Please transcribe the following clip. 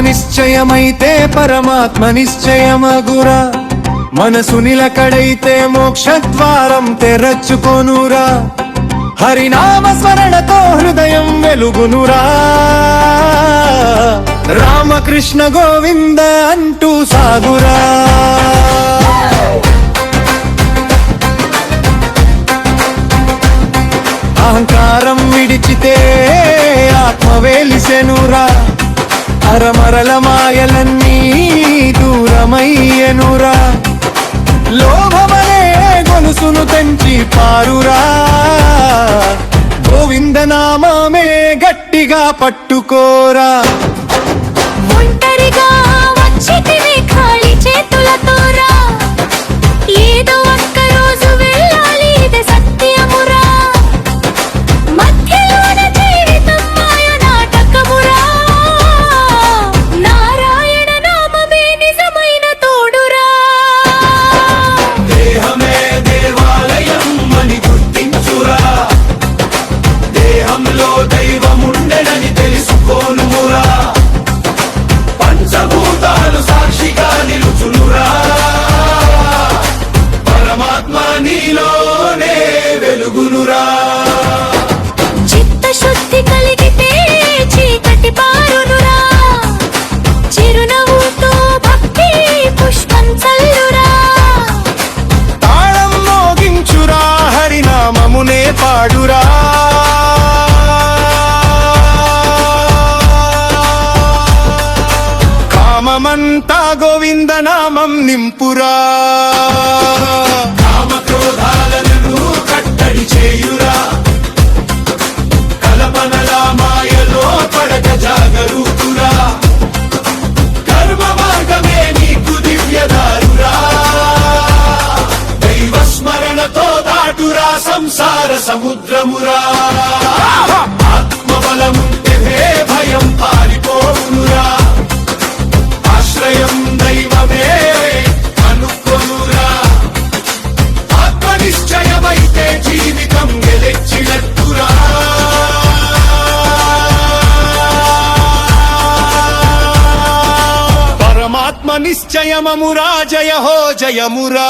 నిశ్చయమైతే పరమాత్మ నిశ్చయమగురా మనసు నిలకడైతే మోక్షద్వారం తెరచుకొనురా హరినామ స్మరణతో హృదయం వెలుగునురా రామకృష్ణ గోవింద అంటూ సాగురా అహంకారం విడిచితే ఆత్మ వెలిసెనురా అరమరల మాయలన్నీ దూరమయ్యెనురా లోభమనే గొలుసును తెంచి పారురా గోవింద నామమే గట్టిగా పట్టుకోరా ఒంటరిగా వచ్చితివి ఖాళీ చేతులతోరా ఏదో ఒక్క రోజు వెళ్ళాలి ఇది సత్యమురా మధ్యలోన జీవితం మాయ నాటకమురా నారాయణ నామమే నిజమైన తోడురా దేహమే దేవాలయం అని గుర్తించురా దేహంలో దైవముండెనని తెలుసుకోనురా పంచభూతాలు సాక్షిగా నిలుచునురా పరమాత్మ నీలోనే వెలుగునురా చిత్తశుద్ధి కలిగితే చీకటి పారునురా చిరునవ్వుతో భక్తి పుష్పం చల్లురా తాళం మోగించురా హరినామమునే పాడురా కామమంతా గోవింద నామం నింపురా కామక్రోధాలను కట్టడి చేయురా కల్పనల మాయలో పడక జాగరూకురా కర్మ మార్గమే నీకు దివ్యదారురా దైవ స్మరణతో దాటురా సంసార సముద్రమురా ఆత్మబలముంటే భయం పారిపోవునురా ఆశ్రయం దైవమే అనుకొనురా ఆత్మ నిశ్చయమైతే జీవితం గెలిచినట్టురా పరమాత్మ నిశ్చయమమురా జయ హో జయమురా